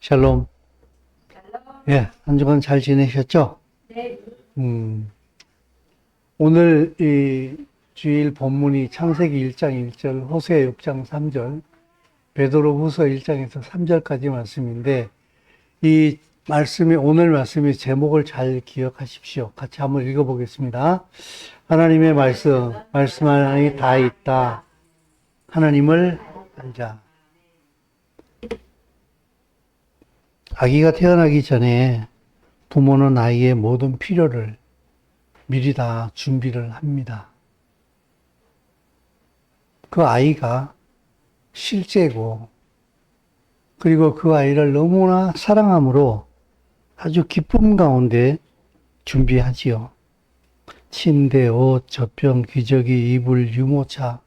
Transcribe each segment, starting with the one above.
샬롬. 예, 한 주간 잘 지내셨죠? 네. 오늘 이 주일 본문이 창세기 1장 1절, 호세아 6장 3절, 베드로후서 1장에서 3절까지 말씀인데, 이 말씀이, 오늘 말씀의 제목을 잘 기억하십시오. 같이 한번 읽어보겠습니다. 하나님의 말씀 하나에 다 있다. 하나님을 알자. 아기가 태어나기 전에 부모는 아이의 모든 필요를 미리 다 준비를 합니다. 그 아이가 실제고, 그리고 그 아이를 너무나 사랑함으로 아주 기쁨 가운데 준비하지요. 침대, 옷, 젖병, 기저귀, 이불, 유모차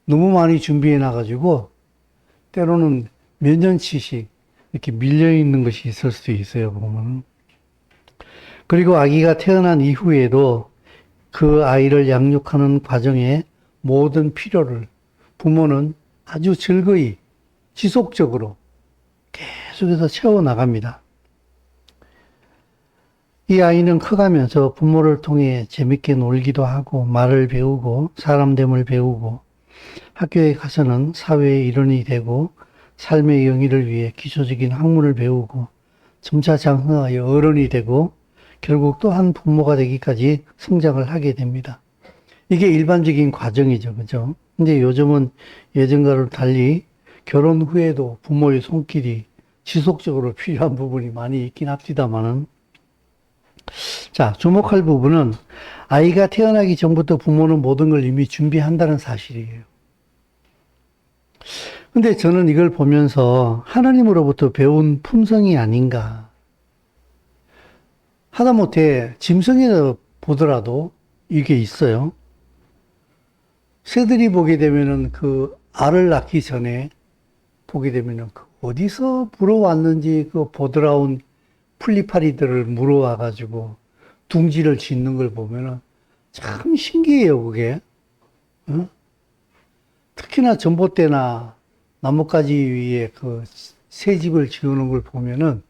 너무 많이 준비해 놔가지고 때로는 몇 년치씩 이렇게 밀려 있는 것이 있을 수 있어요, 보면. 그리고 아기가 태어난 이후에도 그 아이를 양육하는 과정에 모든 필요를 부모는 아주 즐거이 지속적으로 계속해서 채워나갑니다. 이 아이는 커가면서 부모를 통해 재밌게 놀기도 하고 말을 배우고 사람됨을 배우고 학교에 가서는 사회의 일원이 되고 삶의 영위를 위해 기초적인 학문을 배우고 점차 장성하여 어른이 되고 결국 또 한 부모가 되기까지 성장을 하게 됩니다. 이게 일반적인 과정이죠. 그죠? 근데 요즘은 예전과는 달리 결혼 후에도 부모의 손길이 지속적으로 필요한 부분이 많이 있긴 합니다만은, 자, 주목할 부분은 아이가 태어나기 전부터 부모는 모든 걸 이미 준비한다는 사실이에요. 근데 저는 이걸 보면서 하나님으로부터 배운 품성이 아닌가. 하다못해 짐승에 보더라도 이게 있어요. 새들이 보게 되면은 그 알을 낳기 전에 보게 되면은 그 어디서 물어왔는지 그 보드라운 풀리파리들을 물어와가지고 둥지를 짓는 걸 보면은 참 신기해요, 그게. 어? 특히나 전봇대나 나뭇가지 위에 그 새집을 지우는 걸 보면은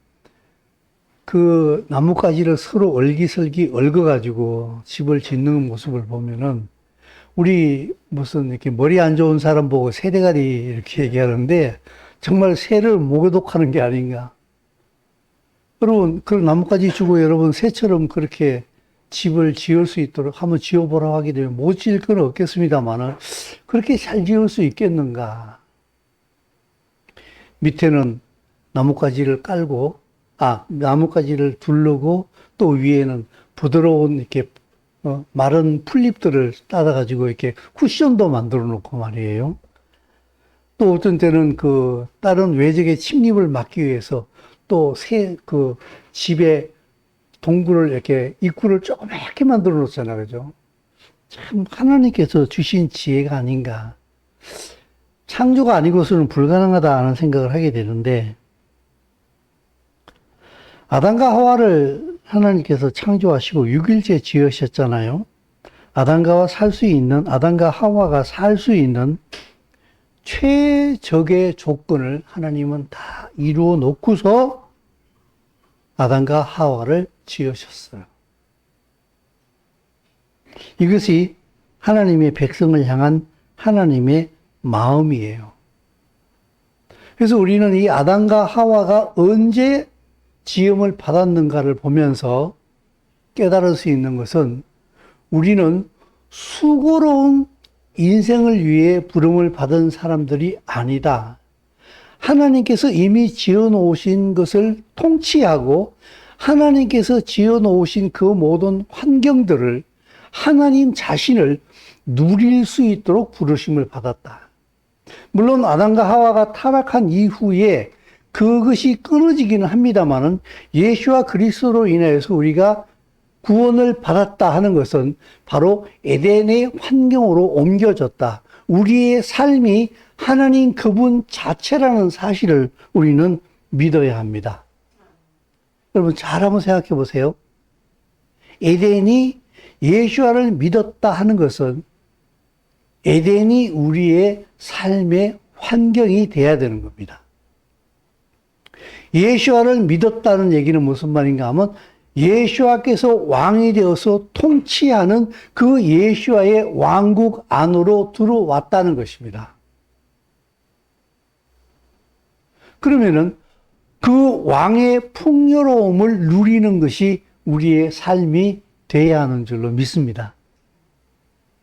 그 나뭇가지를 서로 얼기설기 얽어가지고 집을 짓는 모습을 보면은 우리 무슨 이렇게 머리 안 좋은 사람 보고 새대가리 이렇게 얘기하는데 정말 새를 목욕하는 게 아닌가. 여러분, 그 나뭇가지 주고 여러분 새처럼 그렇게 집을 지을 수 있도록 한번 지어보라고 하게 되면 못 지을 건 없겠습니다만은 그렇게 잘 지을 수 있겠는가. 밑에는 나뭇가지를 깔고, 나뭇가지를 두르고 또 위에는 부드러운 이렇게 마른 풀잎들을 따다가지고 이렇게 쿠션도 만들어 놓고 말이에요. 또 어떤 때는 그 다른 외적의 침입을 막기 위해서 또 집에 동굴을 이렇게 입구를 조그맣게 만들어 놓잖아요. 그죠? 참 하나님께서 주신 지혜가 아닌가. 창조가 아니고서는 불가능하다 하는 생각을 하게 되는데, 아담과 하와를 하나님께서 창조하시고 6일째 지으셨잖아요. 아담과 하와가 살 수 있는 최적의 조건을 하나님은 다 이루어 놓고서 아담과 하와를 지으셨어요. 이것이 하나님의 백성을 향한 하나님의 마음이에요. 그래서 우리는 이 아담과 하와가 언제 지음을 받았는가를 보면서 깨달을 수 있는 것은 우리는 수고로운 인생을 위해 부름을 받은 사람들이 아니다. 하나님께서 이미 지어 놓으신 것을 통치하고 하나님께서 지어 놓으신 그 모든 환경들을 하나님 자신을 누릴 수 있도록 부르심을 받았다. 물론 아담과 하와가 타락한 이후에 그것이 끊어지기는 합니다만은 예수와 그리스도로 인하여서 우리가 구원을 받았다 하는 것은 바로 에덴의 환경으로 옮겨졌다. 우리의 삶이 하나님 그분 자체라는 사실을 우리는 믿어야 합니다. 여러분 잘 한번 생각해 보세요. 에덴이 예수와를 믿었다 하는 것은 에덴이 우리의 삶의 환경이 돼야 되는 겁니다. 예수아를 믿었다는 얘기는 무슨 말인가 하면 예수아께서 왕이 되어서 통치하는 그 예수아의 왕국 안으로 들어왔다는 것입니다. 그러면은 그 왕의 풍요로움을 누리는 것이 우리의 삶이 돼야 하는 줄로 믿습니다.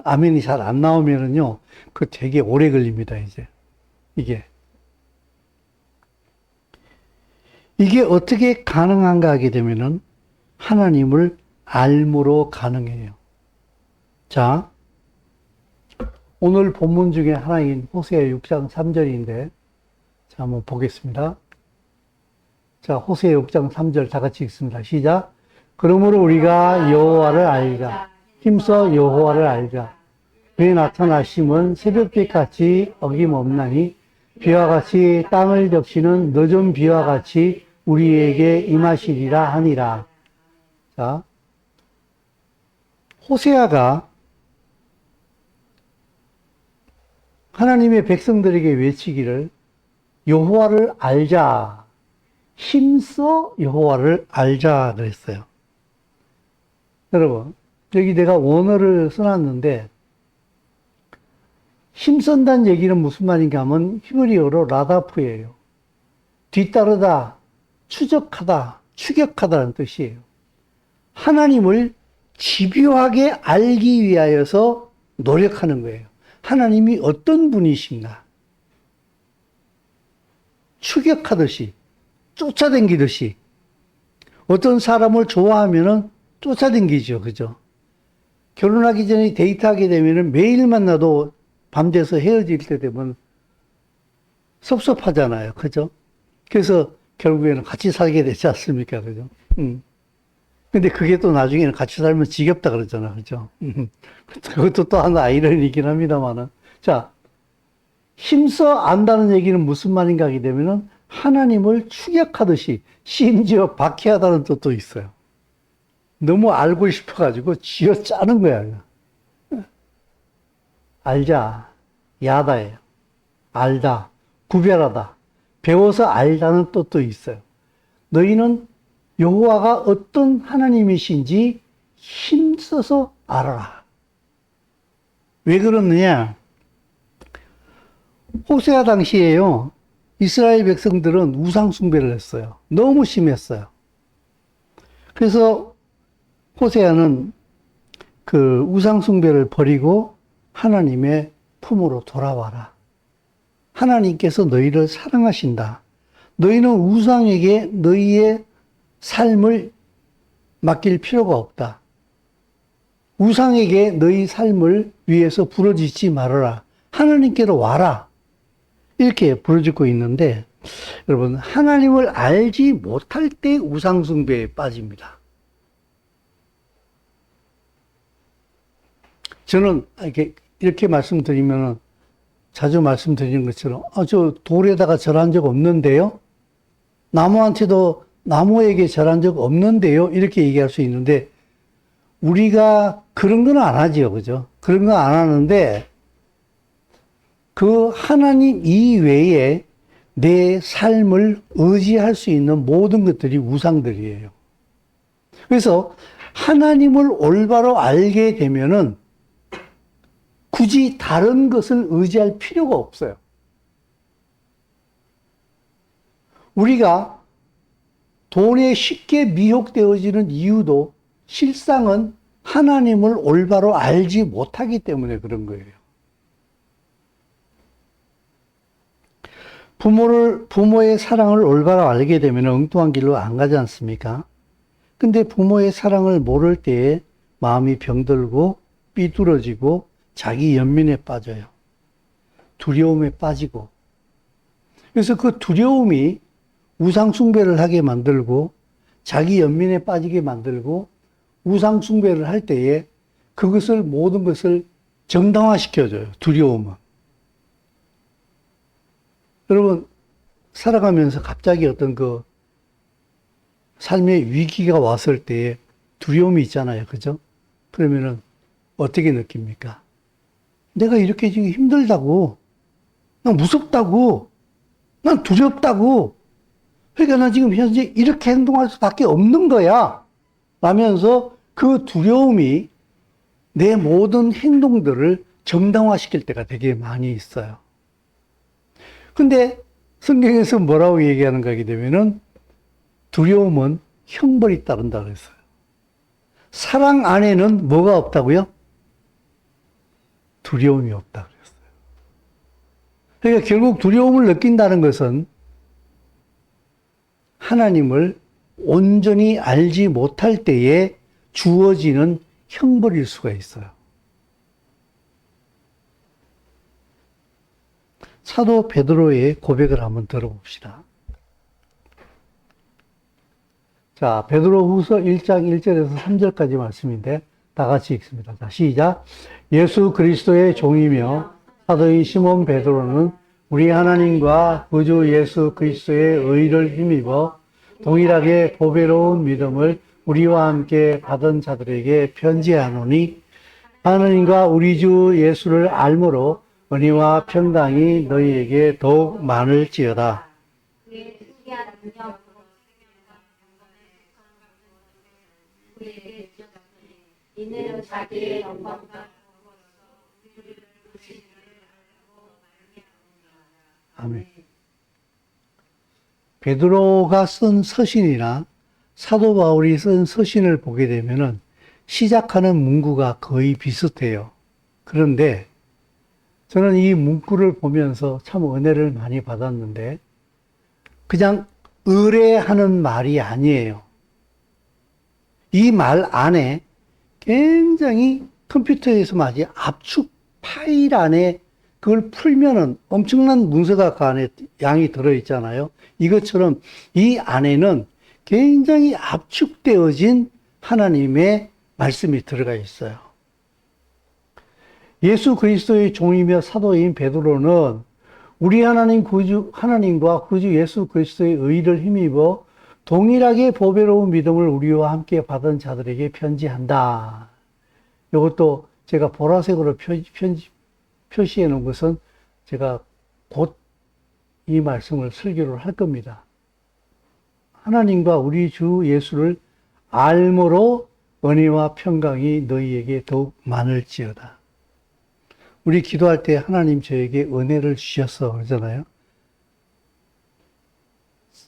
아멘이 잘 안 나오면은요, 그 되게 오래 걸립니다, 이제. 이게 어떻게 가능한가 하게 되면은 하나님을 알므로 가능해요. 자, 오늘 본문 중에 하나인 호세아 6장 3절인데, 자, 한번 보겠습니다. 자, 호세아 6장 3절 다 같이 읽습니다. 시작. 그러므로 우리가 여호와를 알자. 힘써 여호와를 알자. 그의 나타나심은 새벽빛 같이 어김없나니 비와 같이 땅을 적시는 늦은 비와 같이 우리에게 임하시리라 하니라. 자, 호세아가 하나님의 백성들에게 외치기를 여호와를 알자. 힘써 여호와를 알자 그랬어요. 여러분, 여기 내가 원어를 써놨는데 힘쓴다는 얘기는 무슨 말인가 하면 히브리어로 라다프예요. 뒤따르다, 추적하다, 추격하다는 뜻이에요. 하나님을 집요하게 알기 위하여서 노력하는 거예요. 하나님이 어떤 분이신가? 추격하듯이, 쫓아다니듯이. 어떤 사람을 좋아하면은 쫓아다니죠. 그죠? 결혼하기 전에 데이트하게 되면은 매일 만나도 밤 돼서 헤어질 때 되면 섭섭하잖아요. 그죠? 그래서 결국에는 같이 살게 되지 않습니까? 그죠? 근데 그게 또 나중에는 같이 살면 지겹다 그러잖아. 그죠? 그것도 또 하나 아이러니이긴 합니다만은. 자, 힘써 안다는 얘기는 무슨 말인가 하게 되면은 하나님을 추격하듯이 심지어 박해하다는 뜻도 있어요. 너무 알고 싶어가지고 쥐어 짜는 거야. 알자. 야다예요. 알다. 구별하다. 배워서 알다는 뜻도 있어요. 너희는 여호와가 어떤 하나님이신지 힘써서 알아라. 왜 그러느냐? 호세아 당시에요. 이스라엘 백성들은 우상 숭배를 했어요. 너무 심했어요. 그래서 호세아는 그 우상 숭배를 버리고 하나님의 품으로 돌아와라. 하나님께서 너희를 사랑하신다. 너희는 우상에게 너희의 삶을 맡길 필요가 없다. 우상에게 너희 삶을 위해서 부르짖지 말아라. 하나님께로 와라. 이렇게 부르짖고 있는데, 여러분, 하나님을 알지 못할 때 우상숭배에 빠집니다. 저는 이렇게 말씀드리면 자주 말씀드리는 것처럼, 저 돌에다가 절한 적 없는데요? 나무에게 절한 적 없는데요? 이렇게 얘기할 수 있는데, 우리가 그런 건 안 하죠. 그죠? 그런 건 안 하는데, 그 하나님 이외에 내 삶을 의지할 수 있는 모든 것들이 우상들이에요. 그래서 하나님을 올바로 알게 되면은 굳이 다른 것을 의지할 필요가 없어요. 우리가 돈에 쉽게 미혹되어지는 이유도 실상은 하나님을 올바로 알지 못하기 때문에 그런 거예요. 부모의 사랑을 올바로 알게 되면 엉뚱한 길로 안 가지 않습니까? 근데 부모의 사랑을 모를 때에 마음이 병들고 삐뚤어지고 자기 연민에 빠져요. 두려움에 빠지고. 그래서 그 두려움이 우상숭배를 하게 만들고 자기 연민에 빠지게 만들고 우상숭배를 할 때에 모든 것을 정당화시켜줘요. 두려움은. 여러분, 살아가면서 갑자기 어떤 삶의 위기가 왔을 때에 두려움이 있잖아요. 그죠? 그러면은 어떻게 느낍니까? 내가 이렇게 지금 힘들다고, 난 무섭다고, 난 두렵다고, 그러니까 나 지금 현재 이렇게 행동할 수밖에 없는 거야. 라면서 그 두려움이 내 모든 행동들을 정당화시킬 때가 되게 많이 있어요. 근데 성경에서 뭐라고 얘기하는가 하게 되면은 두려움은 형벌이 따른다 그랬어요. 사랑 안에는 뭐가 없다고요? 두려움이 없다 그랬어요. 그러니까 결국 두려움을 느낀다는 것은 하나님을 온전히 알지 못할 때에 주어지는 형벌일 수가 있어요. 사도 베드로의 고백을 한번 들어봅시다. 자, 베드로후서 1장 1절에서 3절까지 말씀인데 다 같이 읽습니다. 자, 시작. 예수 그리스도의 종이며 사도인 시몬 베드로는 우리 하나님과 구주 예수 그리스도의 의를 힘입어 동일하게 보배로운 믿음을 우리와 함께 받은 자들에게 편지하노니 하나님과 우리 주 예수를 알므로 은혜와 평강이 너희에게 더욱 많을지어다. 이는 자기의 영광과 아멘. 베드로가 쓴 서신이나 사도 바울이 쓴 서신을 보게 되면은 시작하는 문구가 거의 비슷해요. 그런데 저는 이 문구를 보면서 참 은혜를 많이 받았는데 그냥 의뢰하는 말이 아니에요. 이 말 안에 굉장히 컴퓨터에서 마치 압축 파일 안에 그걸 풀면은 엄청난 문서가 그 안에 양이 들어있잖아요. 이것처럼 이 안에는 굉장히 압축되어진 하나님의 말씀이 들어가 있어요. 예수 그리스도의 종이며 사도인 베드로는 우리 하나님과 구주 예수 그리스도의 의를 힘입어 동일하게 보배로운 믿음을 우리와 함께 받은 자들에게 편지한다. 이것도 제가 보라색으로 표시해 놓은 것은 제가 곧 이 말씀을 설교를 할 겁니다. 하나님과 우리 주 예수를 알므로 은혜와 평강이 너희에게 더욱 많을지어다. 우리 기도할 때 하나님 저에게 은혜를 주셨어 그러잖아요.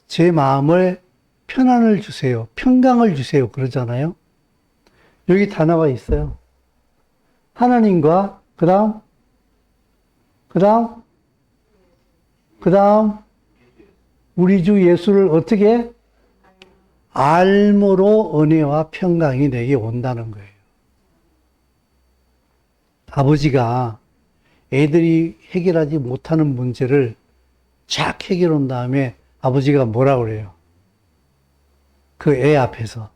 제 마음을 편안을 주세요. 평강을 주세요. 그러잖아요. 여기 다 나와 있어요. 하나님과 그 다음 우리 주 예수를 어떻게 알므로 은혜와 평강이 내게 온다는 거예요. 아버지가 애들이 해결하지 못하는 문제를 쫙 해결한 다음에 아버지가 뭐라 그래요? 그 애 앞에서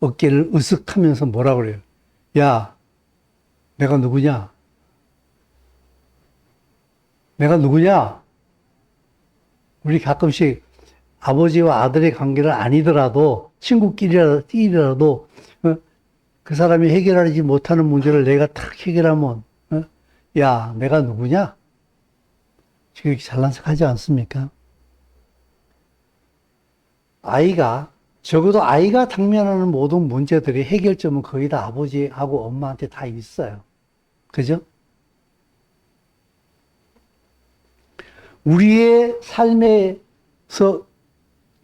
어깨를 으쓱하면서 뭐라 그래요? 야, 내가 누구냐? 내가 누구냐? 우리 가끔씩 아버지와 아들의 관계를 아니더라도 친구끼리라도 그 사람이 해결하지 못하는 문제를 내가 탁 해결하면 야, 내가 누구냐? 지금 이렇게 잘난 척 하지 않습니까? 적어도 아이가 당면하는 모든 문제들이 해결점은 거의 다 아버지하고 엄마한테 다 있어요. 그죠? 우리의 삶에서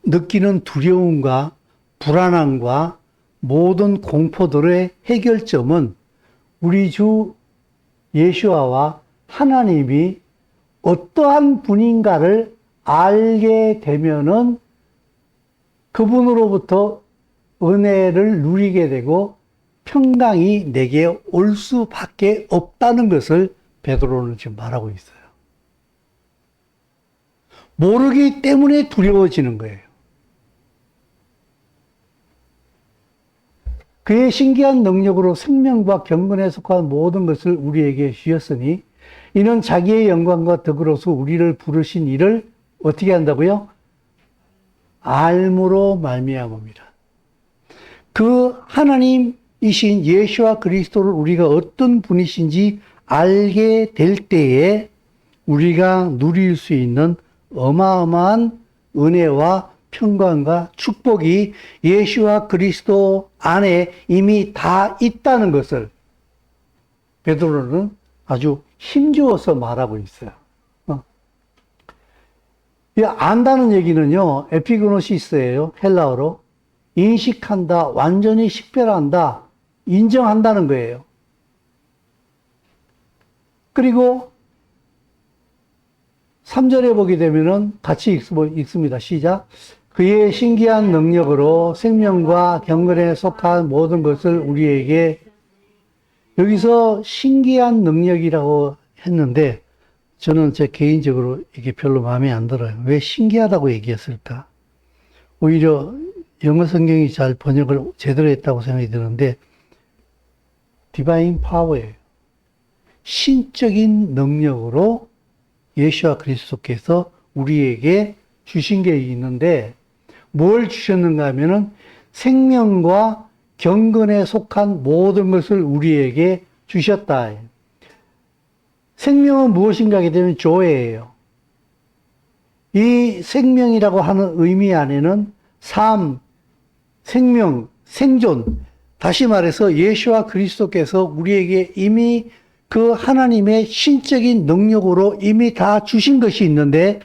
느끼는 두려움과 불안함과 모든 공포들의 해결점은 우리 주 예수와 하나님이 어떠한 분인가를 알게 되면은 그분으로부터 은혜를 누리게 되고 평강이 내게 올 수밖에 없다는 것을 베드로는 지금 말하고 있어요. 모르기 때문에 두려워지는 거예요. 그의 신기한 능력으로 생명과 경건에 속한 모든 것을 우리에게 주셨으니 이는 자기의 영광과 덕으로서 우리를 부르신 이를 어떻게 한다고요? 알므로 말미암음이라. 그 하나님이신 예수와 그리스도를 우리가 어떤 분이신지 알게 될 때에 우리가 누릴 수 있는 어마어마한 은혜와 평강과 축복이 예수와 그리스도 안에 이미 다 있다는 것을 베드로는 아주 힘주어서 말하고 있어요. 이 안다는 얘기는요, 에피그노시스예요. 헬라어로. 인식한다, 완전히 식별한다, 인정한다는 거예요. 그리고 3절에 보게 되면은 같이 읽습니다. 시작. 그의 신기한 능력으로 생명과 경건에 속한 모든 것을 우리에게, 여기서 신기한 능력이라고 했는데 저는 제 개인적으로 이게 별로 마음에 안 들어요. 왜 신기하다고 얘기했을까? 오히려 영어 성경이 잘 번역을 제대로 했다고 생각이 드는데 디바인 파워예요. 신적인 능력으로 예수와 그리스도께서 우리에게 주신 게 있는데 뭘 주셨는가 하면은 생명과 경건에 속한 모든 것을 우리에게 주셨다. 생명은 무엇인가 하게 되면 조예예요. 이 생명이라고 하는 의미 안에는 삶, 생명, 생존, 다시 말해서 예수와 그리스도께서 우리에게 이미 그 하나님의 신적인 능력으로 이미 다 주신 것이 있는데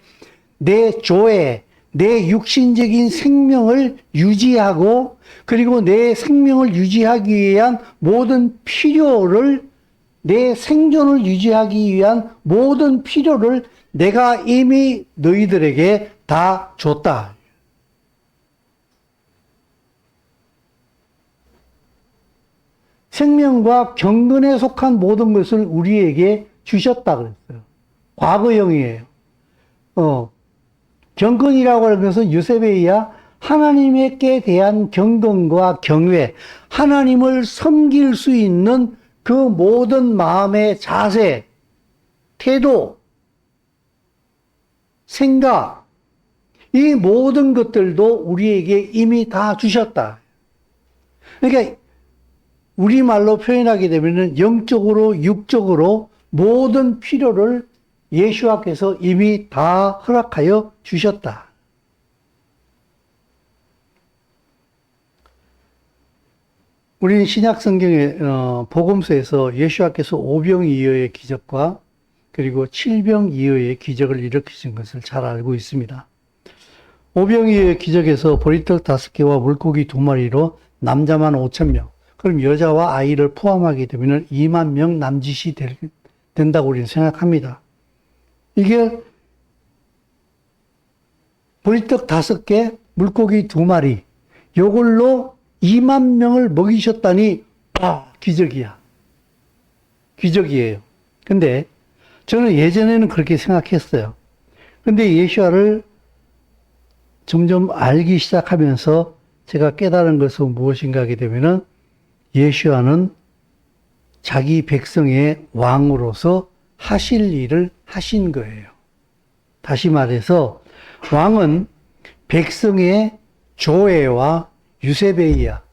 내 조에, 내 육신적인 생명을 유지하고 그리고 내 생명을 유지하기 위한 모든 필요를, 내 생존을 유지하기 위한 모든 필요를 내가 이미 너희들에게 다 줬다. 생명과 경건에 속한 모든 것을 우리에게 주셨다 그랬어요. 과거형이에요. 경건이라고 하는 것은 유세베이야, 하나님께 대한 경건과 경외, 하나님을 섬길 수 있는 그 모든 마음의 자세, 태도, 생각, 이 모든 것들도 우리에게 이미 다 주셨다. 그러니까 우리말로 표현하게 되면 영적으로, 육적으로 모든 필요를 예수께서 이미 다 허락하여 주셨다. 우리는 신약 성경의 복음서에서 예수께서 오병이어의 기적과 그리고 칠병이어의 기적을 일으키신 것을 잘 알고 있습니다. 오병이어의 기적에서 보리떡 5개와 물고기 2마리로 남자만 5,000명, 그럼 여자와 아이를 포함하게 되면 2만 명 남짓이 된다고 우리는 생각합니다. 이게 보리떡 5개, 물고기 2마리, 요걸로 2만 명을 먹이셨다니, 기적이야. 기적이에요. 근데 저는 예전에는 그렇게 생각했어요. 근데 예수와를 점점 알기 시작하면서 제가 깨달은 것은 무엇인가 하게 되면은 예수와는 자기 백성의 왕으로서 하실 일을 하신 거예요. 다시 말해서 왕은 백성의 조회와 유세베이야.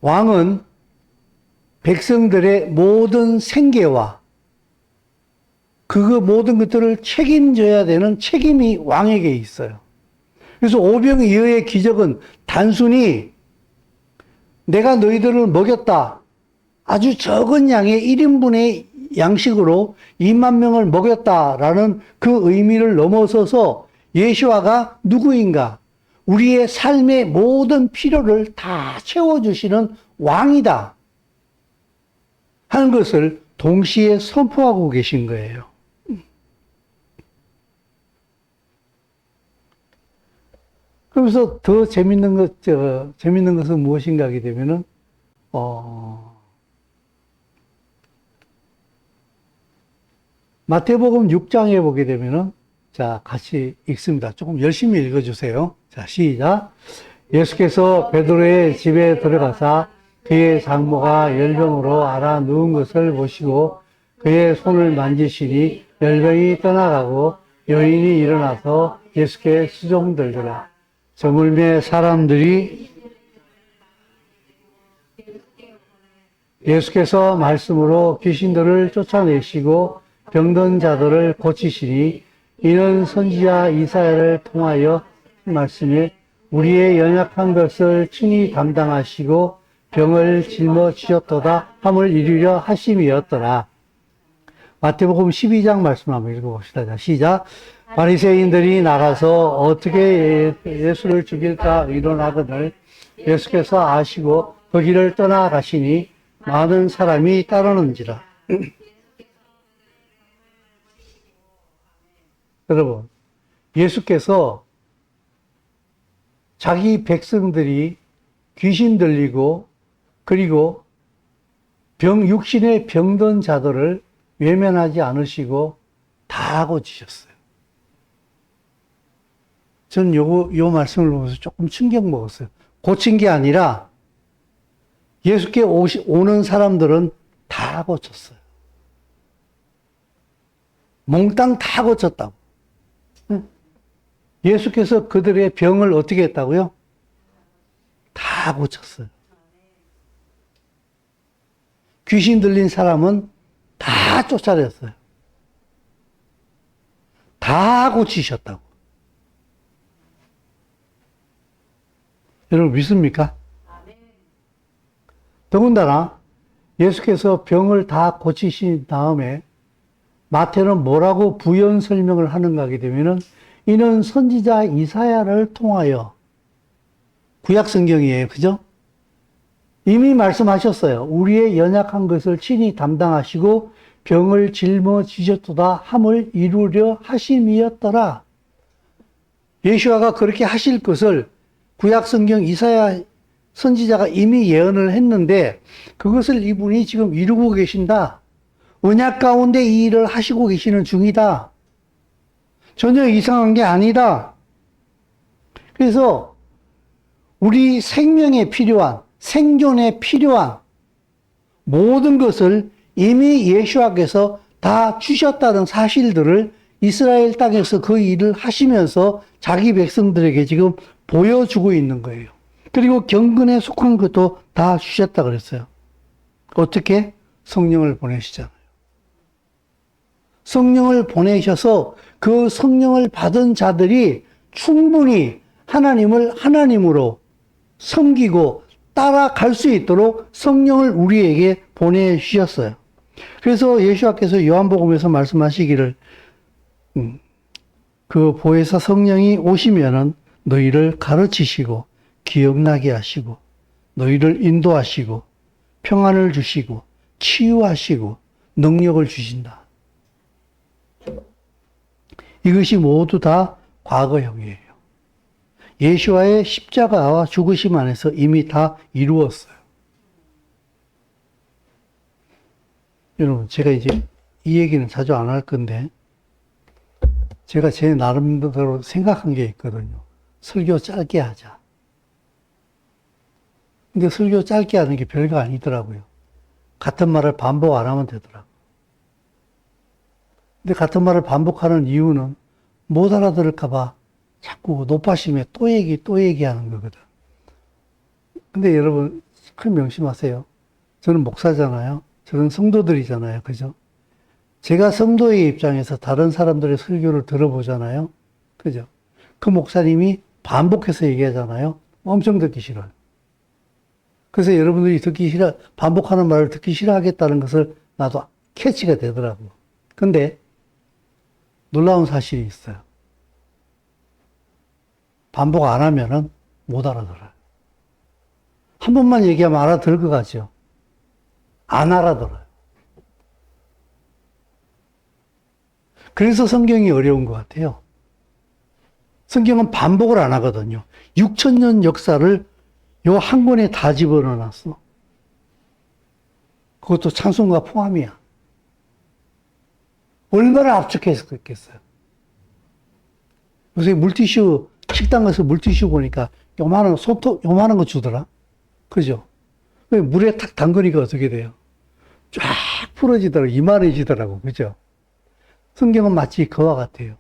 왕은 백성들의 모든 생계와 그 모든 것들을 책임져야 되는 책임이 왕에게 있어요. 그래서 오병이어의 기적은 단순히 내가 너희들을 먹였다, 아주 적은 양의 1인분의 양식으로 2만 명을 먹였다라는 그 의미를 넘어서서 예수와가 누구인가? 우리의 삶의 모든 필요를 다 채워주시는 왕이다 하는 것을 동시에 선포하고 계신 거예요. 그래서 더 재밌는 것은 무엇인가 하게 되면은, 마태복음 6장에 보게 되면은, 자, 같이 읽습니다. 조금 열심히 읽어주세요. 자, 시작. 예수께서 베드로의 집에 들어가사 그의 장모가 열병으로 앓아 누운 것을 보시고 그의 손을 만지시니 열병이 떠나가고 여인이 일어나서 예수께 수종들더라. 저물매 사람들이 예수께서 말씀으로 귀신들을 쫓아내시고 병든 자들을 고치시니 이는 선지자 이사야를 통하여 말씀에 우리의 연약한 것을 친히 담당하시고 병을 짊어지셨도다 함을 이루려 하심이었더라. 마태복음 12장 말씀 한번 읽어봅시다. 자, 시작. 바리새인들이 나가서 어떻게 예수를 죽일까 의논하거늘 예수께서 아시고 그 길을 떠나가시니 많은 사람이 따르는지라. 여러분, 예수께서 자기 백성들이 귀신 들리고 그리고 육신에 병든 자들을 외면하지 않으시고 다 고치셨어요. 저는 요 말씀을 보면서 조금 충격 먹었어요. 고친 게 아니라 예수께 오는 사람들은 다 고쳤어요. 몽땅 다 고쳤다고. 예수께서 그들의 병을 어떻게 했다고요? 다 고쳤어요. 귀신 들린 사람은 다 쫓아냈어요. 다 고치셨다고. 여러분 믿습니까? 더군다나 예수께서 병을 다 고치신 다음에 마태는 뭐라고 부연 설명을 하는가 하게 되면은 이는 선지자 이사야를 통하여 구약 성경이에요. 그죠? 이미 말씀하셨어요. 우리의 연약한 것을 친히 담당하시고 병을 짊어지셨도다 함을 이루려 하심이었더라. 예수와가 그렇게 하실 것을 구약 성경 이사야 선지자가 이미 예언을 했는데 그것을 이분이 지금 이루고 계신다. 언약 가운데 이 일을 하시고 계시는 중이다. 전혀 이상한 게 아니다. 그래서 우리 생명에 필요한, 생존에 필요한 모든 것을 이미 예수와께서 다 주셨다는 사실들을 이스라엘 땅에서 그 일을 하시면서 자기 백성들에게 지금 보여주고 있는 거예요. 그리고 경건에 속한 것도 다 주셨다 그랬어요. 어떻게? 성령을 보내시잖아요. 성령을 보내셔서 그 성령을 받은 자들이 충분히 하나님을 하나님으로 섬기고 따라갈 수 있도록 성령을 우리에게 보내주셨어요. 그래서 예수께서 요한복음에서 말씀하시기를 그 보혜사 성령이 오시면은 너희를 가르치시고 기억나게 하시고 너희를 인도하시고 평안을 주시고 치유하시고 능력을 주신다. 이것이 모두 다 과거형이에요. 예수와의 십자가와 죽으심 안에서 이미 다 이루었어요. 여러분, 제가 이제 이 얘기는 자주 안 할 건데, 제가 제 나름대로 생각한 게 있거든요. 설교 짧게 하자. 근데 설교 짧게 하는 게 별거 아니더라고요. 같은 말을 반복 안 하면 되더라고요. 근데 같은 말을 반복하는 이유는 못 알아들을까봐 자꾸 높아심에 또 얘기하는 거거든. 근데 여러분, 큰 명심하세요. 저는 목사잖아요. 저는 성도들이잖아요. 그죠? 제가 성도의 입장에서 다른 사람들의 설교를 들어보잖아요. 그죠? 그 목사님이 반복해서 얘기하잖아요. 엄청 듣기 싫어요. 그래서 여러분들이 반복하는 말을 듣기 싫어하겠다는 것을 나도 캐치가 되더라고요. 근데 놀라운 사실이 있어요. 반복 안 하면은 못 알아들어요. 한 번만 얘기하면 알아들을 것 같죠? 안 알아들어요. 그래서 성경이 어려운 것 같아요. 성경은 반복을 안 하거든요. 6,000년 역사를 요 한 권에 다 집어넣어 놨어. 그것도 찬송가 포함이야. 얼마나 압축했겠어요. 요새 물티슈, 식당 가서 물티슈 보니까 요만한 거 주더라. 그죠? 물에 탁 담그니까 어떻게 돼요? 쫙 풀어지더라고, 이만해지더라고. 그죠? 성경은 마치 그와 같아요.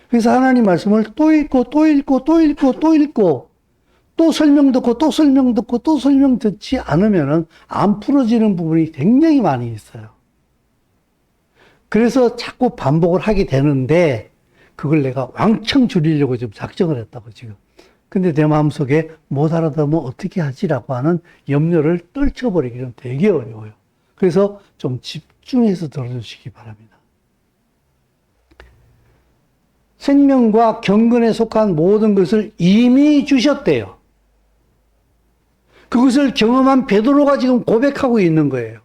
그래서 하나님 말씀을 또 읽고, 또 설명 듣고, 또 설명 듣지 않으면은 안 풀어지는 부분이 굉장히 많이 있어요. 그래서 자꾸 반복을 하게 되는데, 그걸 내가 왕창 줄이려고 좀 작정을 했다고 지금. 근데 내 마음속에 못 알아들으면 어떻게 하지라고 하는 염려를 떨쳐버리기는 되게 어려워요. 그래서 좀 집중해서 들어주시기 바랍니다. 생명과 경건에 속한 모든 것을 이미 주셨대요. 그것을 경험한 베드로가 지금 고백하고 있는 거예요.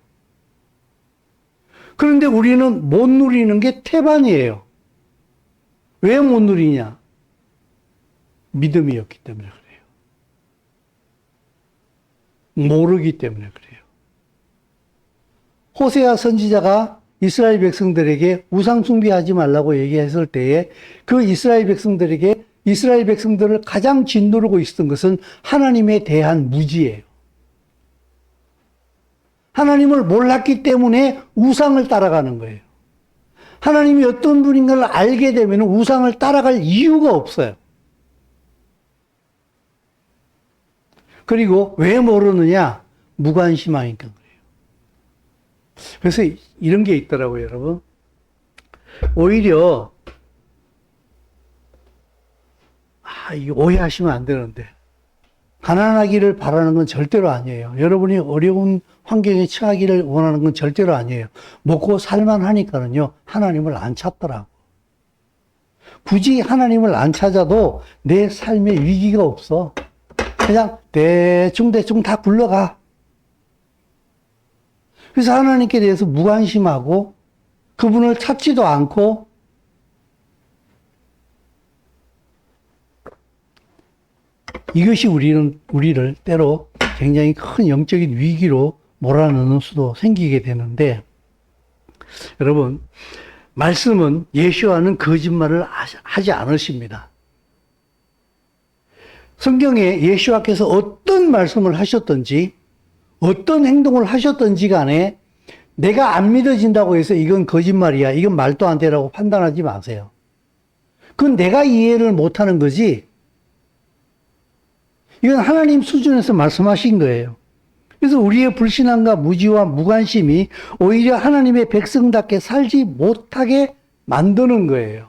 그런데 우리는 못 누리는 게 태반이에요. 왜 못 누리냐? 믿음이 없기 때문에 그래요. 모르기 때문에 그래요. 호세아 선지자가 이스라엘 백성들에게 우상 숭배하지 말라고 얘기했을 때에 그 이스라엘 백성들을 가장 짓누르고 있었던 것은 하나님에 대한 무지예요. 하나님을 몰랐기 때문에 우상을 따라가는 거예요. 하나님이 어떤 분인 걸 알게 되면 우상을 따라갈 이유가 없어요. 그리고 왜 모르느냐? 무관심하니까 그래요. 그래서 이런 게 있더라고요, 여러분. 오히려 이거 오해하시면 안 되는데 가난하기를 바라는 건 절대로 아니에요. 여러분이 어려운 환경에 처하기를 원하는 건 절대로 아니에요. 먹고 살만하니까는요, 하나님을 안 찾더라고. 굳이 하나님을 안 찾아도 내 삶에 위기가 없어. 그냥 대충 다 굴러가. 그래서 하나님께 대해서 무관심하고 그분을 찾지도 않고 이것이 우리를 때로 굉장히 큰 영적인 위기로 몰아넣는 수도 생기게 되는데, 여러분, 말씀은 예수와는 거짓말을 하지 않으십니다. 성경에 예수와께서 어떤 말씀을 하셨든지 어떤 행동을 하셨든지 간에 내가 안 믿어진다고 해서 이건 거짓말이야, 이건 말도 안 되라고 판단하지 마세요. 그건 내가 이해를 못하는 거지 이건 하나님 수준에서 말씀하신 거예요. 그래서 우리의 불신앙과 무지와 무관심이 오히려 하나님의 백성답게 살지 못하게 만드는 거예요.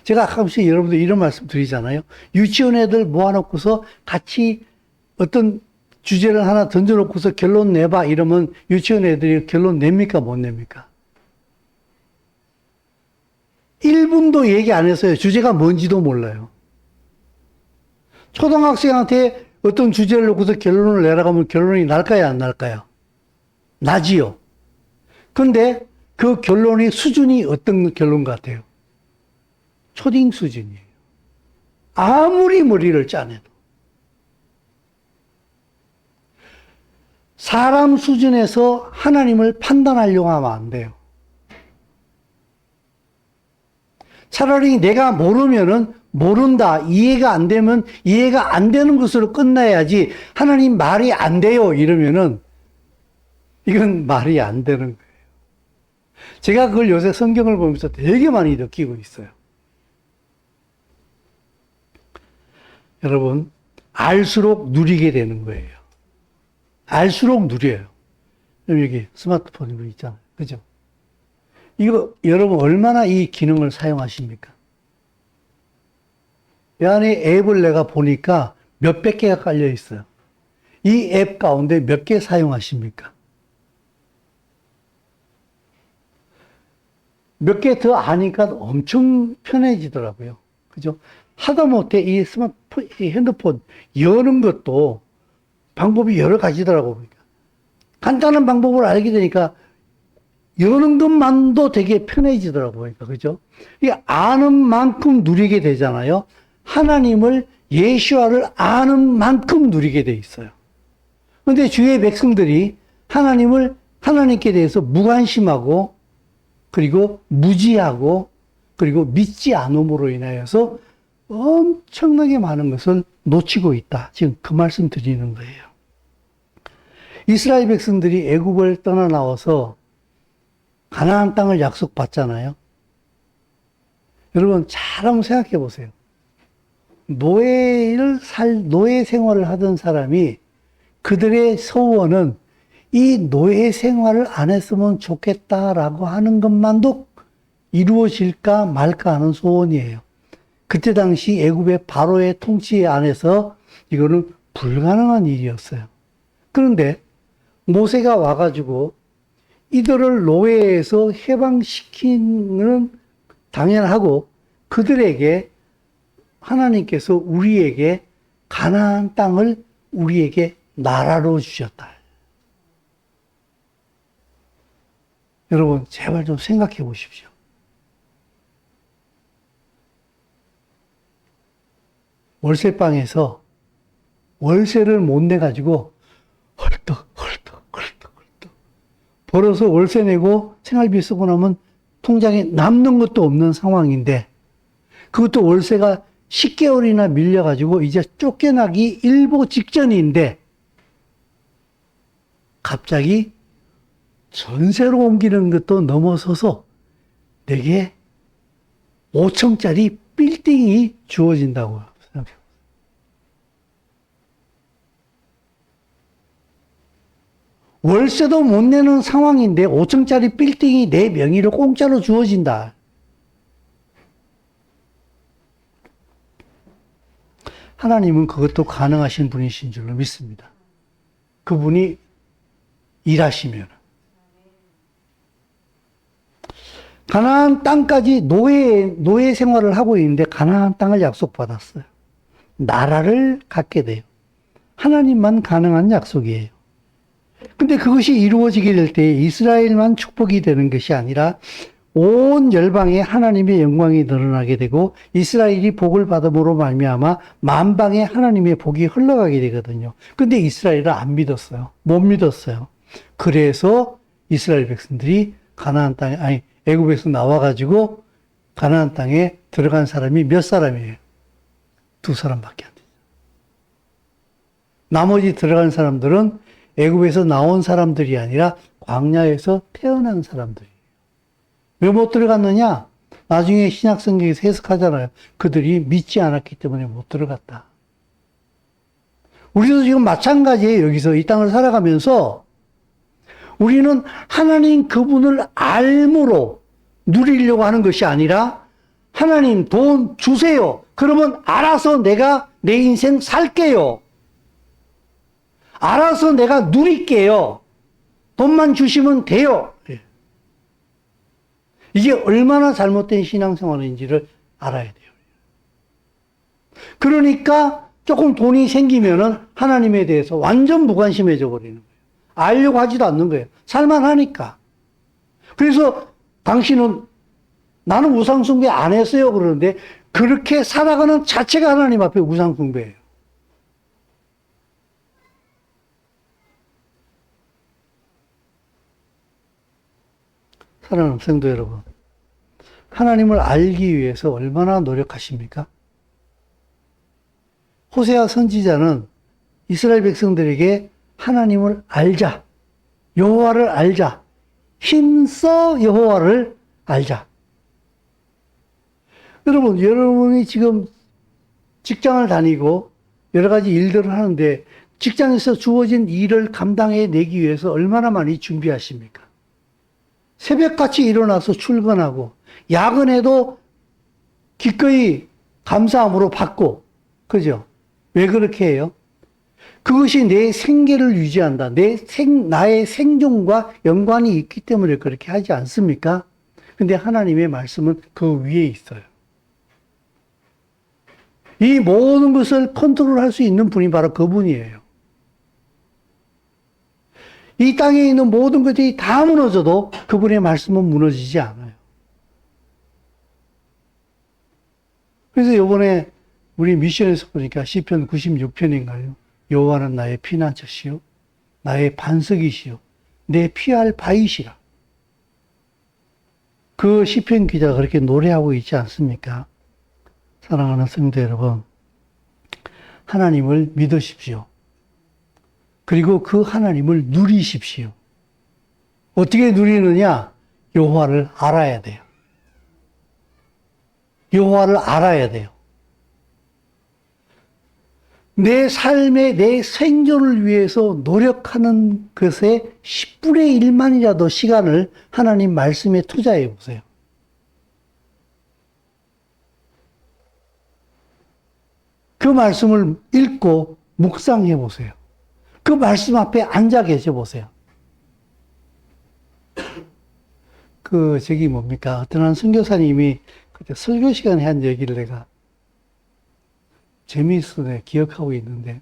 제가 가끔씩 여러분들 이런 말씀 드리잖아요. 유치원 애들 모아놓고서 같이 어떤 주제를 하나 던져놓고서 결론 내봐 이러면 유치원 애들이 결론 냅니까 못 냅니까? 1분도 얘기 안 했어요. 주제가 뭔지도 몰라요. 초등학생한테 어떤 주제를 놓고서 결론을 내라고 하면 결론이 날까요, 안 날까요? 나지요. 근데 그 결론이 수준이 어떤 결론 같아요? 초딩 수준이에요. 아무리 머리를 짜내도. 사람 수준에서 하나님을 판단하려고 하면 안 돼요. 차라리 내가 모르면은 모른다, 이해가 안 되면 이해가 안 되는 것으로 끝나야지 하나님 말이 안 돼요 이러면은 이건 말이 안 되는 거예요. 제가 그걸 요새 성경을 보면서 되게 많이 느끼고 있어요. 여러분, 알수록 누리게 되는 거예요. 알수록 누려요. 여기 스마트폰 이거 있잖아요. 그죠? 이거 여러분 얼마나 이 기능을 사용하십니까? 이 안에 앱을 내가 보니까 몇백 개가 깔려 있어요. 이 앱 가운데 몇 개 사용하십니까? 몇 개 더 아니까 엄청 편해지더라고요. 그죠? 하다못해 이 스마트폰, 이 핸드폰 여는 것도 방법이 여러 가지더라고요. 그러니까. 간단한 방법을 알게 되니까 여는 것만도 되게 편해지더라고요. 그러니까, 그죠? 이 아는 만큼 누리게 되잖아요. 하나님을, 예수와를 아는 만큼 누리게 돼 있어요. 그런데 주의 백성들이 하나님께 대해서 무관심하고, 그리고 무지하고, 그리고 믿지 않음으로 인하여서 엄청나게 많은 것을 놓치고 있다. 지금 그 말씀 드리는 거예요. 이스라엘 백성들이 애굽을 떠나 나와서 가나안 땅을 약속받잖아요. 여러분 잘 한번 생각해 보세요. 노예 생활을 하던 사람이 그들의 소원은 이 노예 생활을 안 했으면 좋겠다라고 하는 것만도 이루어질까 말까 하는 소원이에요. 그때 당시 애굽의 바로의 통치 안에서 이거는 불가능한 일이었어요. 그런데 모세가 와가지고 이들을 노예에서 해방시키는 당연하고 그들에게 하나님께서 우리에게 가나안 땅을 우리에게 나라로 주셨다. 여러분 제발 좀 생각해 보십시오. 월세방에서 월세를 못 내가지고 헐떡 벌어서 월세 내고 생활비 쓰고 나면 통장에 남는 것도 없는 상황인데 그것도 월세가 10개월이나 밀려가지고 이제 쫓겨나기 일보 직전인데 갑자기 전세로 옮기는 것도 넘어서서 내게 5층짜리 빌딩이 주어진다고 생각해요. 월세도 못 내는 상황인데 5층짜리 빌딩이 내 명의로 공짜로 주어진다. 하나님은 그것도 가능하신 분이신 줄로 믿습니다. 그분이 일하시면. 가나안 땅까지 노예 생활을 하고 있는데 가나안 땅을 약속받았어요. 나라를 갖게 돼요. 하나님만 가능한 약속이에요. 근데 그것이 이루어지게 될 때 이스라엘만 축복이 되는 것이 아니라 온 열방에 하나님의 영광이 드러나게 되고 이스라엘이 복을 받음으로 말미암아 만방에 하나님의 복이 흘러가게 되거든요. 근데 이스라엘은 안 믿었어요. 못 믿었어요. 그래서 이스라엘 백성들이 가나안 땅에 아니 애굽에서 나와가지고 가나안 땅에 들어간 사람이 몇 사람이에요? 2사람밖에 안 돼요. 나머지 들어간 사람들은 애굽에서 나온 사람들이 아니라 광야에서 태어난 사람들이에요. 왜 못 들어갔느냐? 나중에 신약 성경에서 해석하잖아요. 그들이 믿지 않았기 때문에 못 들어갔다. 우리도 지금 마찬가지예요. 여기서 이 땅을 살아가면서 우리는 하나님 그분을 알므로 누리려고 하는 것이 아니라 하나님 돈 주세요. 그러면 알아서 내가 내 인생 살게요. 알아서 내가 누릴게요. 돈만 주시면 돼요. 이게 얼마나 잘못된 신앙생활인지를 알아야 돼요. 그러니까 조금 돈이 생기면은 하나님에 대해서 완전 무관심해져 버리는 거예요. 알려고 하지도 않는 거예요. 살만하니까. 그래서 당신은 나는 우상숭배 안 했어요. 그러는데 그렇게 살아가는 자체가 하나님 앞에 우상숭배예요. 사랑하는 성도 여러분, 하나님을 알기 위해서 얼마나 노력하십니까? 호세아 선지자는 이스라엘 백성들에게 하나님을 알자, 여호와를 알자, 힘써 여호와를 알자. 여러분이 지금 직장을 다니고 여러 가지 일들을 하는데 직장에서 주어진 일을 감당해내기 위해서 얼마나 많이 준비하십니까? 새벽같이 일어나서 출근하고 야근해도 기꺼이 감사함으로 받고, 그죠? 왜 그렇게 해요? 그것이 내 생계를 유지한다. 나의 생존과 연관이 있기 때문에 그렇게 하지 않습니까? 근데 하나님의 말씀은 그 위에 있어요. 이 모든 것을 컨트롤할 수 있는 분이 바로 그분이에요. 이 땅에 있는 모든 것들이 다 무너져도 그분의 말씀은 무너지지 않아요. 그래서 이번에 우리 미션에서 보니까 시편 96편인가요? 여호와는 나의 피난처시요 나의 반석이시요 내 피할 바위시라. 그 시편 기자가 그렇게 노래하고 있지 않습니까? 사랑하는 성도 여러분, 하나님을 믿으십시오. 그리고 그 하나님을 누리십시오. 어떻게 누리느냐? 여호와를 알아야 돼요. 여호와를 알아야 돼요. 내 삶에 내 생존을 위해서 노력하는 것에 10분의 1만이라도 시간을 하나님 말씀에 투자해 보세요. 그 말씀을 읽고 묵상해 보세요. 그 말씀 앞에 앉아 계셔 보세요. 어떤 한 선교사님이 그때 설교 시간에 한 얘기를 내가 재미있어 기억하고 있는데,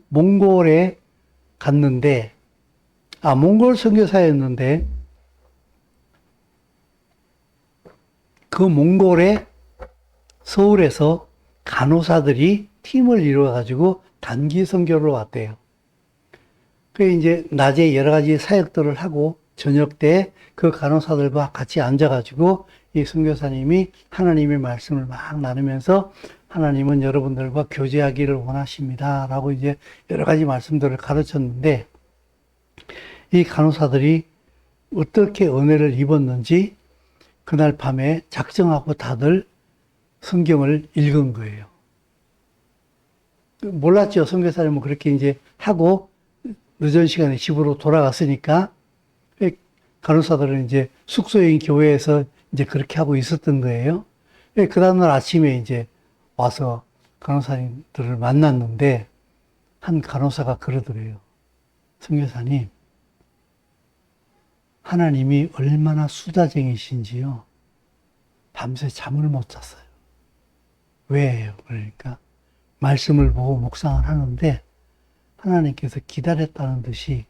몽골에 갔는데, 몽골 선교사였는데, 그 몽골에 서울에서 간호사들이 팀을 이루어가지고 단기 선교를 왔대요. 그래, 이제 낮에 여러 가지 사역들을 하고, 저녁 때 그 간호사들과 같이 앉아가지고 이 선교사님이 하나님의 말씀을 막 나누면서 하나님은 여러분들과 교제하기를 원하십니다. 라고 이제 여러 가지 말씀들을 가르쳤는데, 이 간호사들이 어떻게 은혜를 입었는지 그날 밤에 작정하고 다들 성경을 읽은 거예요. 몰랐죠. 선교사님은 그렇게 이제 하고 늦은 시간에 집으로 돌아갔으니까 간호사들은 이제 숙소인 교회에서 이제 그렇게 하고 있었던 거예요. 그 다음날 아침에 이제 와서 간호사님들을 만났는데 한 간호사가 그러더래요. 선교사님, 하나님이 얼마나 수다쟁이신지요. 밤새 잠을 못 잤어요. 왜요? 그러니까 말씀을 보고 묵상을 하는데 하나님께서 기다렸다는 듯이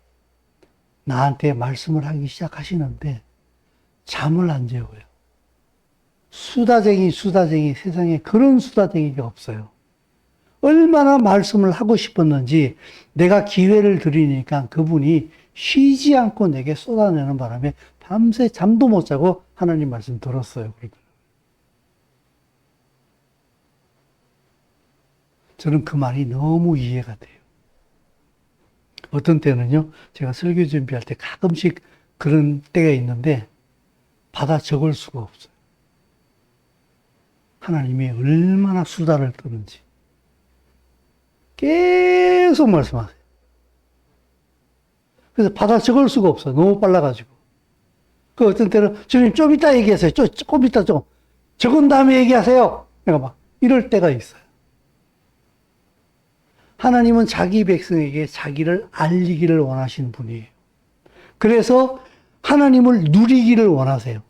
나한테 말씀을 하기 시작하시는데 잠을 안 재워요. 수다쟁이 세상에 그런 수다쟁이가 없어요. 얼마나 말씀을 하고 싶었는지 내가 기회를 드리니까 그분이 쉬지 않고 내게 쏟아내는 바람에 밤새 잠도 못 자고 하나님 말씀 들었어요. 저는 그 말이 너무 이해가 돼요. 어떤 때는요, 제가 설교 준비할 때 가끔씩 그런 때가 있는데 받아 적을 수가 없어요. 하나님이 얼마나 수다를 떠는지 계속 말씀하세요. 그래서 받아 적을 수가 없어요. 너무 빨라가지고. 그 어떤 때는 주님 좀 이따 얘기하세요. 조금 이따 좀 적은 다음에 얘기하세요. 내가 막 이럴 때가 있어요. 하나님은 자기 백성에게 자기를 알리기를 원하시는 분이에요. 그래서 하나님을 누리기를 원하세요.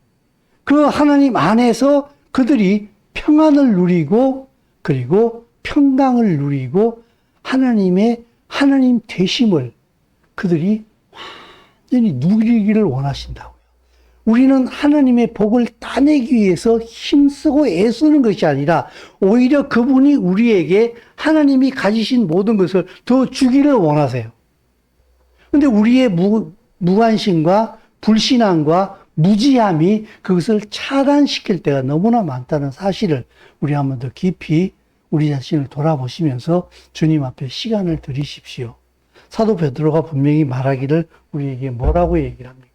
그 하나님 안에서 그들이 평안을 누리고 그리고 평강을 누리고 하나님 되심을 그들이 완전히 누리기를 원하신다고요. 우리는 하나님의 복을 따내기 위해서 힘쓰고 애쓰는 것이 아니라 오히려 그분이 우리에게 하나님이 가지신 모든 것을 더 주기를 원하세요. 그런데 우리의 무관심과 불신앙과 무지함이 그것을 차단시킬 때가 너무나 많다는 사실을 우리 한번 더 깊이 우리 자신을 돌아보시면서 주님 앞에 시간을 들이십시오. 사도 베드로가 분명히 말하기를 우리에게 뭐라고 얘기를 합니까?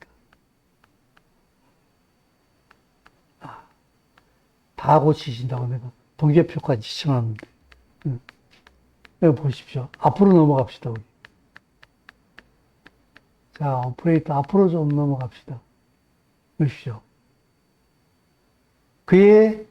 다 고치신다고 내가 동계표까지 시청합니다. 여기 보십시오. 앞으로 넘어갑시다, 우리. 자, 오퍼레이터 앞으로 좀 넘어갑시다. 보십시오. 그의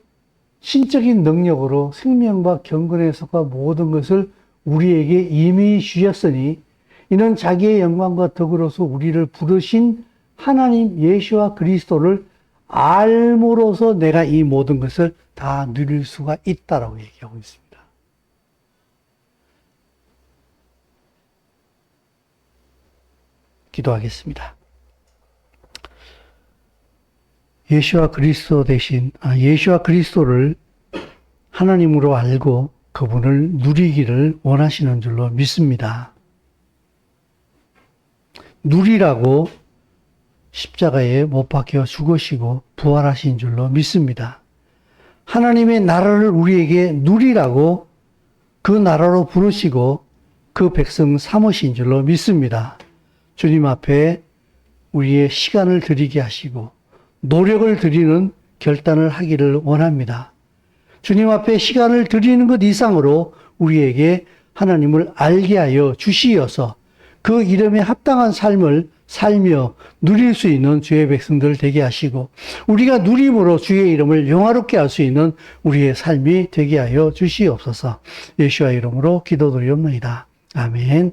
신적인 능력으로 생명과 경건에 속한 모든 것을 우리에게 이미 주셨으니 이는 자기의 영광과 덕으로서 우리를 부르신 하나님 예수와 그리스도를 알므로서 내가 이 모든 것을 다 누릴 수가 있다라고 얘기하고 있습니다. 기도하겠습니다. 예수와 그리스도를 하나님으로 알고 그분을 누리기를 원하시는 줄로 믿습니다. 누리라고 십자가에 못 박혀 죽으시고 부활하신 줄로 믿습니다. 하나님의 나라를 우리에게 누리라고 그 나라로 부르시고 그 백성 삼으신 줄로 믿습니다. 주님 앞에 우리의 시간을 드리게 하시고 노력을 드리는 결단을 하기를 원합니다. 주님 앞에 시간을 드리는 것 이상으로 우리에게 하나님을 알게 하여 주시어서 그 이름에 합당한 삶을 살며 누릴 수 있는 주의 백성들 되게 하시고 우리가 누림으로 주의 이름을 영화롭게 할 수 있는 우리의 삶이 되게 하여 주시옵소서. 예수와 이름으로 기도드리옵나이다. 아멘.